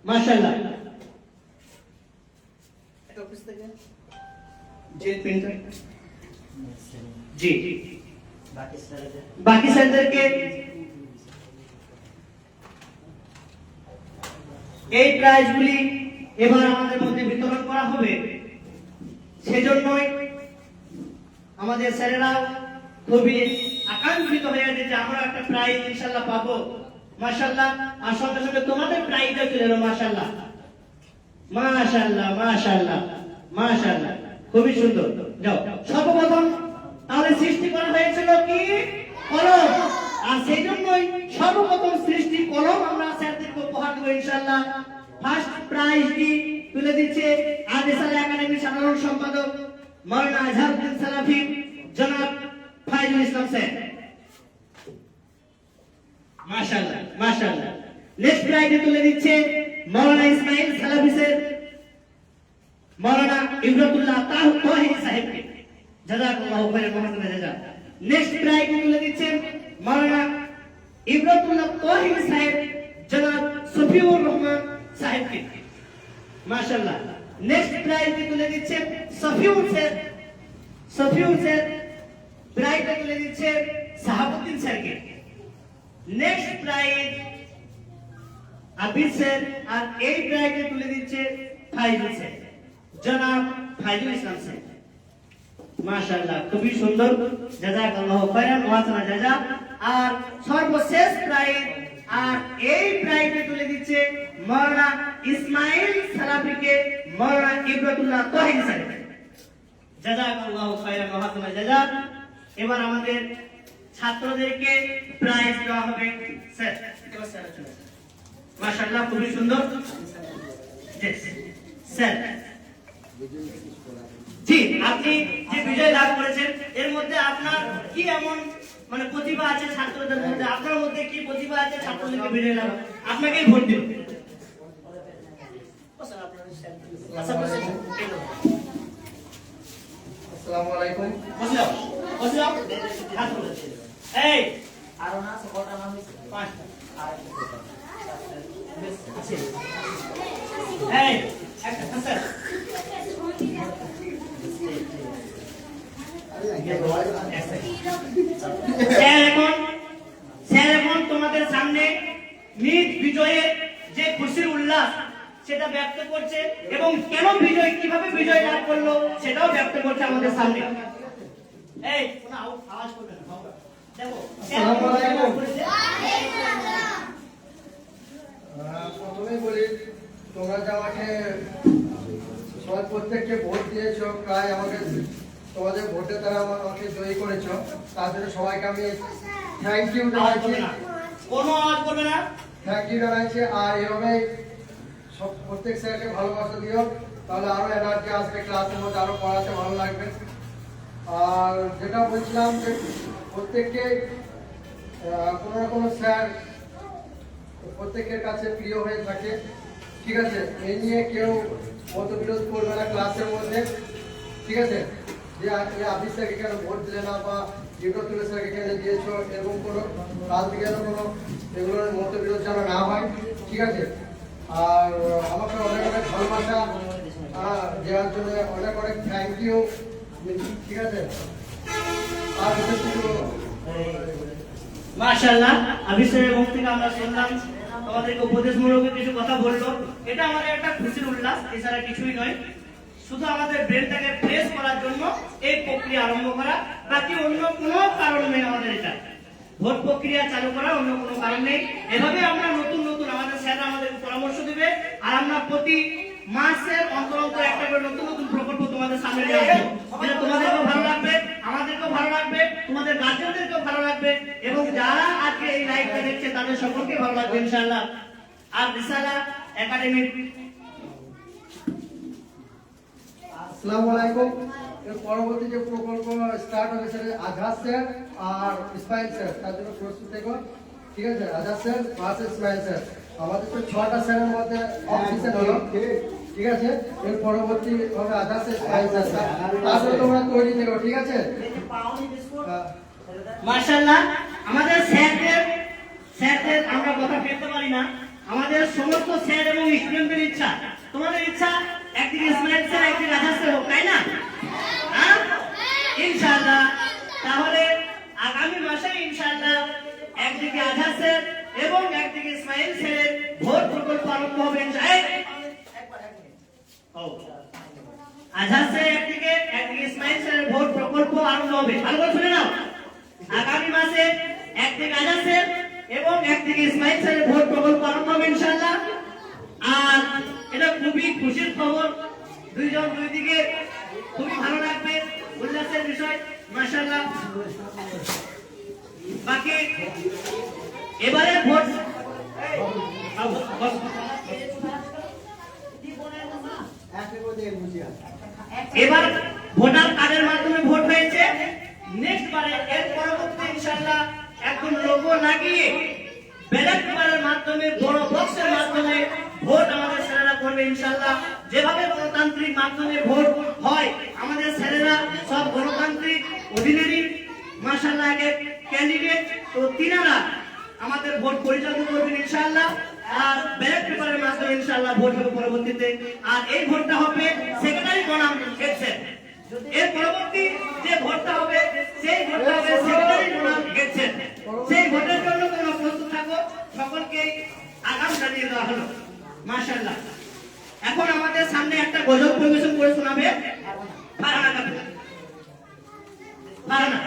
মাশাআল্লাহ, এটা অফিস থেকে যে প্রিন্টার। জি, বাকি স্যারদেরকে এই প্রাইজগুলি এবার আমাদের মধ্যে বিতরণ করা হবে। সেজন্যই আমাদের স্যারেরা খুবই আকাঙ্ক্ষিত হয়ে আছে যে আমরা একটা প্রাইজ ইনশাআল্লাহ পাবো। মাশাআল্লাহ, আর সঙ্গে সঙ্গে তোমাদের প্রাইজও চলে এলো। মাশাআল্লাহ, মাশাআল্লাহ, মাশাআল্লাহ, মাশাআল্লাহ, খুবই সুন্দর। যাও, সর্বপ্রথম তাহলে সৃষ্টি করা হয়েছিল কি? কলম। আর সেই জন্যই সর্বপ্রথম সৃষ্টি কলম আমরা স্যারদেরকে উপহার দেবো ইনশাআল্লাহ। ফার্স্ট প্রাইজটি তুলে দিচ্ছে আদিসালা একাডেমির সাধারণ সম্পাদক মাওলানা আজহারউদ্দিন সালাফি জনাব ফাইজুল ইসলাম স্যার। মাশাআল্লাহ, মাশাআল্লাহ। নেক্সট প্রাইজটি তুলে দিচ্ছে মাওলানা ইসমাইল সালাফি স্যার মাওলানা ইবরাতুল্লাহ তাহিরি সাহেবকে। জাযাকাল্লাহু খাইরান ওয়া হাসানা জাযা। নেক্সট প্রাইজ তুলে দিচ্ছেন মাওলানা ইবরাতুল্লাহ তাহিরি সাহেব জনাব সফিউর রহমান সাহেবকে। মাশাআল্লাহ। নেক্সট প্রাইজ তুলে দিচ্ছেন সফিউর স্যার প্রাইজ তুলে দিচ্ছেন সাহাবুদ্দিন স্যারকে। নেক্সট প্রাইজ আবির স্যার, আর এই প্রাইজ তুলে দিচ্ছে ফাইজুল স্যার জনাব ফাইজুল ইসলাম স্যার। মাশাআল্লাহ, খুবই সুন্দর। জাযাকাল্লাহু খাইরান ওয়া হাসানা জাযা। আর সর্বশেষ প্রাইজ, আর এই প্রাইজে তুলে দিচ্ছে মাওলানা ইসমাইল সালাফিকে মাওলানা ইবরাতুল্লাহ তাহিরি স্যারকে। জাযাকাল্লাহু খাইরান ওয়া হাসানা জাযা। এবার আমাদের ছাত্রদেরকে প্রাইজ দেওয়া হবে। স্যার, মাশাআল্লাহ, খুবই সুন্দর। স্যার জি, আপনি যে বিজয় লাভ করেছেন এর মধ্যে আপনার কি এমন মানে প্রতিভা আছে ছাত্রদের মধ্যে, আপনার মধ্যে কি প্রতিভা আছে ছাত্রদেরকে বিজয় লাভ, আপনাকেই ভোট দিন। আসসালামু আলাইকুম। বসে যাও, বসে যাও, হাত তুলে। এই আরো না আছে কটা নাম হয়েছে? পাঁচটা। আর আছে। এই একটা স্যার স্যার এখন তোমাদের সামনে নিজ বিজয়ের যে খুশির উল্লাস সেটা ব্যক্ত করছে এবং কেন বিজয়, কিভাবে বিজয় লাভ করলো সেটাও ব্যক্ত করছে আমাদের সামনে। এই কোনো আওয়াজ করবে না, দেখো আসসালামু আলাইকুম। প্রথমেই বলি, তোমরা যে আমাকে সবাই প্রত্যেককে ভোট দিয়েছো, প্রায় আমাকে তোমাদের ভোটে তারা আমাকে জয়ী করেছো, তার জন্য সবাইকে আমি থ্যাংক ইউ আওয়াজ জানাচ্ছি। করবে না, কোনো আওয়াজ করবে না। থ্যাংক ইউ জানাচ্ছি। আর এভাবেই সব প্রত্যেক স্যারকে ভালোবাসা দিও, তাহলে আরো এনার্জি আসবে, ক্লাসের মধ্যে আরো পড়াতে ভালো লাগবে। আর যেটা বলছিলাম যে প্রত্যেককে কোনো না কোনো স্যার প্রত্যেকের কাছে প্রিয় হয়ে থাকে, ঠিক আছে? এই নিয়ে কেউ মতবিরোধ করবে না ক্লাসের মধ্যে, ঠিক আছে? যে আবির স্যারকে কেন ভোট দিলে না বা ইউরোতুল স্যারকে কেন দিয়েছো, এরকম কোনো কাল থেকে যেন কোনো এগুলোর মতবিরোধ যেন না হয়, ঠিক আছে? আর আমাকে অনেক অনেক ভালোবাসা দেওয়ার জন্য অনেক অনেক থ্যাংক ইউ, ঠিক আছে? আর বিশেষ কিছু মাশাআল্লাহ, আবিষ্কারের মুখ থেকে আমরা শুনলাম তোমাদেরকে উপদেশমূলক কিছু কথা বললো, এটা আমাদের একটা খুশির উল্লাস, এছাড়া কিছুই নয়। শুধু আমাদের ব্রেনটাকে ফ্রেশ করার জন্য এই প্রক্রিয়া আরম্ভ করা, বাকি অন্য কোনো কারণ নেই আমাদের। এটা ভোট প্রক্রিয়া চালু করা, অন্য কোনো কারণ নেই। এভাবে আমরা নতুন নতুন আমাদের স্যাররা আমাদের পরামর্শ দিবে, আর আমরা প্রতি মাসের অন্তর অন্তর একটা করে নতুন নতুন প্রকল্প তোমাদের সামনে নিয়ে আসবো, যেটা তোমাদেরকেও ভালো লাগবে, আমাদেরকেও ভালো লাগবে, তোমাদের গার্জেনদেরকেও ভালো লাগবে, এবং যারা আজকে এই লাইভটা দেখছে তাদের সকলকে ভালো লাগবে ইনশাআল্লাহ। আর রিসালা একাডেমির আসসালামু আলাইকুম। এর পরবর্তী যে প্রকল্প স্টার্ট হবে সেটা আজাদ স্যার আর ইসমাইল স্যার, তার জন্য প্রস্তুত থেকো, ঠিক আছে? Azad sir plus Ismail sir, আমাদের তো 6টা স্যারের মধ্যে অফিসে হলো, ঠিক আছে? এর পরবর্তী হবে আজাদ স্যার, ইসমাইল স্যার, তারপরে তোমরা তৈরি থেকো, ঠিক আছে? মাশাআল্লাহ, আমাদের স্যারদের আমরা কথা ফেলতে পারি না। আমাদের সমস্ত স্যার এবং স্টুডেন্টদের ইচ্ছা, তোমাদের ইচ্ছা একদিকে ইসমাইল স্যার একদিকে আজাদ স্যার হোক, তাই না? হ্যাঁ ইনশাআল্লাহ। তাহলে আগামী মাসে ইনশাআল্লাহ একদিকে আজাদ স্যার এবং একদিকে ইসমাইল স্যারের ভোট প্রকল্প আরম্ভ হবে আজাদ স্যার একদিকে ইসমাইল স্যারের ভোট প্রকল্প আরম্ভ হবে। ভালো করে শুনে নাও, আগামী মাসে একদিকে আজাদ স্যার এবং একদিকে ইসমাইল স্যারের ভোট প্রকল্প আরম্ভ হবে ইনশাআল্লাহ। আর এটা খুবই খুশির খবর, দুইজন দুই দিকে খুবই ভালো লাগবে, উল্লাসের বিষয় মাশাআল্লাহ। বাকি এবারে ভোট এবার ভোটার কার্ডের মাধ্যমে ভোট হয়েছে, নেক্সট বারে এর পরবর্তী ইনশাআল্লাহ এখন লোগো লাগিয়ে ব্যালট পেপারের মাধ্যমে বড় বক্সের মাধ্যমে ভোট আমাদের স্যারেরা করবে ইনশাআল্লাহ। যেভাবে গণতান্ত্রিক মাধ্যমে ভোট হয়, আমাদের স্যারেরা সব গণতান্ত্রিক অধিনারী মাশাআল্লাহ ক্যান্ডিডেট, তো তিনারা আমাদের ভোট পরিচালনা করবেন ইনশাআল্লাহ। আর ব্যালট পেপারের মাধ্যমে ইনশাআল্লাহ ভোট হবে পরবর্তীতে, আর এই ভোটটা হবে সেক্রেটারি বনাম হেডস্যার। এর পরবর্তী যে ভোটটা হবে সেই ভোটটা হবে সেক্রেটারি বনাম হেডস্যার। সেই ভোটের জন্য তোমরা প্রস্তুত থাকো, সকলকে আগাম জানিয়ে দেওয়া হলো মাশাআল্লাহ। এখন আমাদের সামনে একটা গজল পরিবেশন করে শোনাবে ফারহানা খাতুন। ফারহানা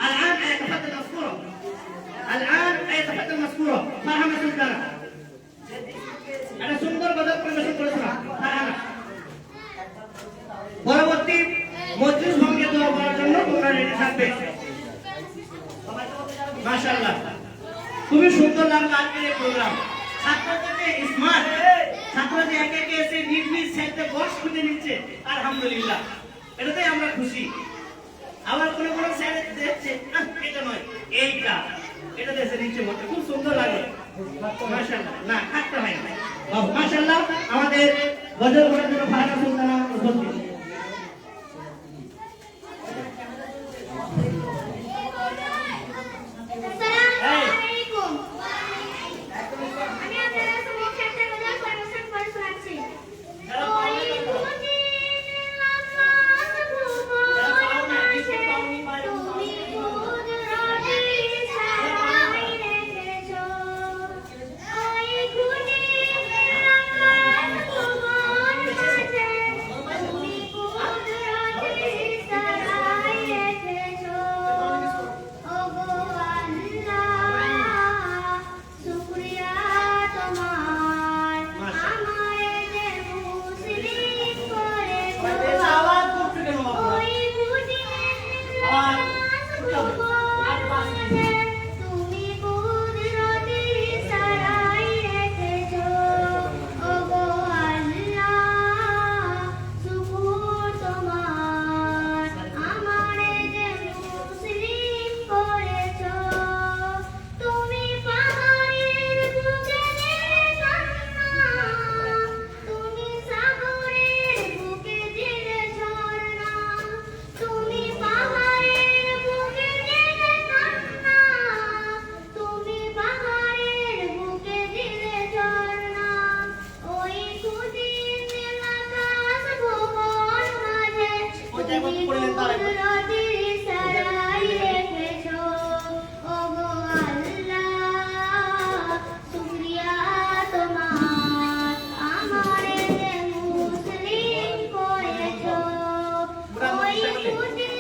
الآن يتفضل مذكورا، الآن يتفضل مذكورا ফারহানা সুলতানা। একটা সুন্দর গজল পরিবেশন করে শোনাবে ফারহানা। পরবর্তী মজলিস ভঙ্গে দোয়া করার জন্য তোমরা রেডি থাকবে মাশাআল্লাহ। খুবই সুন্দর লাগলো আজকের এই প্রোগ্রাম, ছাত্রদেরকে স্মার্ট, ছাত্রদের একে একে এসে যে নিজ নিজ সেন্টারে বক্স খুঁজে নিচ্ছে, আলহামদুলিল্লাহ, এটাতেই আমরা খুশি। আবার কোনো কোনো স্যার দেখছে এটা নয় এইটা, এটা দেশে নিচ্ছে বলতে খুব সুন্দর লাগে। মাশাআল্লাহ, না থাকতে হয় না। মাশাআল্লাহ, আমাদের গজল করার জন্য ফারহানা সুলতানা উপস্থিত।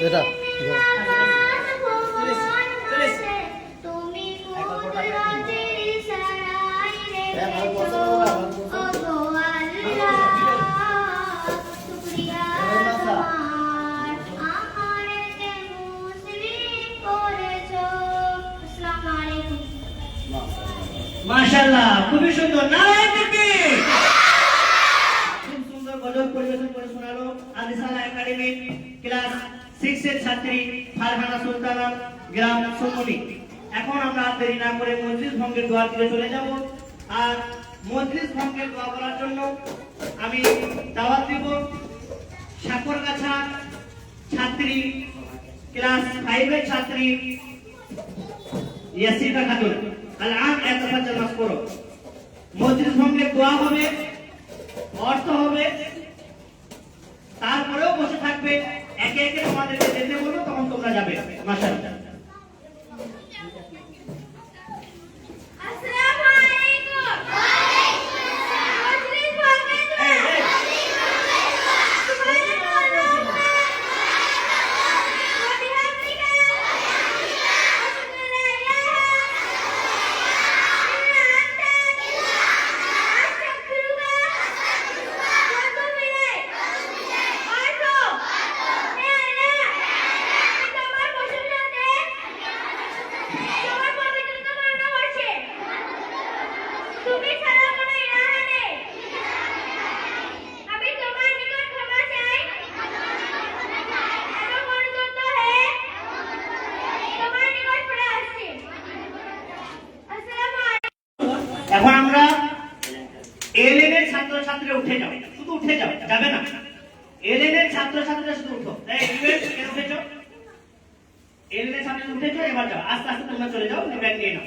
এটা মাশাআল্লাহ, খুবই সুন্দর। নারায়ে তাকবীর। খুব সুন্দর গজল পরিবেশন করে শোনালো আল-রিসালা একাডেমি ক্লাস 6 এর ছাত্রী ফারহানা সুলতানা, গ্রাম সুমনি। এখন আমরা আর দেরি না করে মজলিস ভঙ্গের দোয়ার দিকে চলে যাব। আর মজলিস ভঙ্গের দোয়া করার জন্য আমি দাওয়াত দিব সাকরগাছা ছাত্রী ক্লাস 5 এর ছাত্রী ইয়াসিকা খাতুন। আল-আন এতফাজ্জাল মাসকুর। মজলিস ভঙ্গের দোয়া হবে, অর্থ হবে, তারপরেও বসে থাকবে, একে একে তোমাদেরকে যেতে বলবো, তখন তোমরা যাবে। মাশাআল্লাহ। এখন আমরা এলএন এর ছাত্রছাত্রীরা উঠে যাও, শুধু উঠে যাও, যাবে না। এলএন এর ছাত্রছাত্রীরা শুধু উঠো। এই ইউএস কেন উঠেছো? এলএন এর ছাত্রছাত্রী উঠেছো, এবার যাও, আস্তে আস্তে তোমরা চলে যাও, ব্যাগ নিয়ে নাও।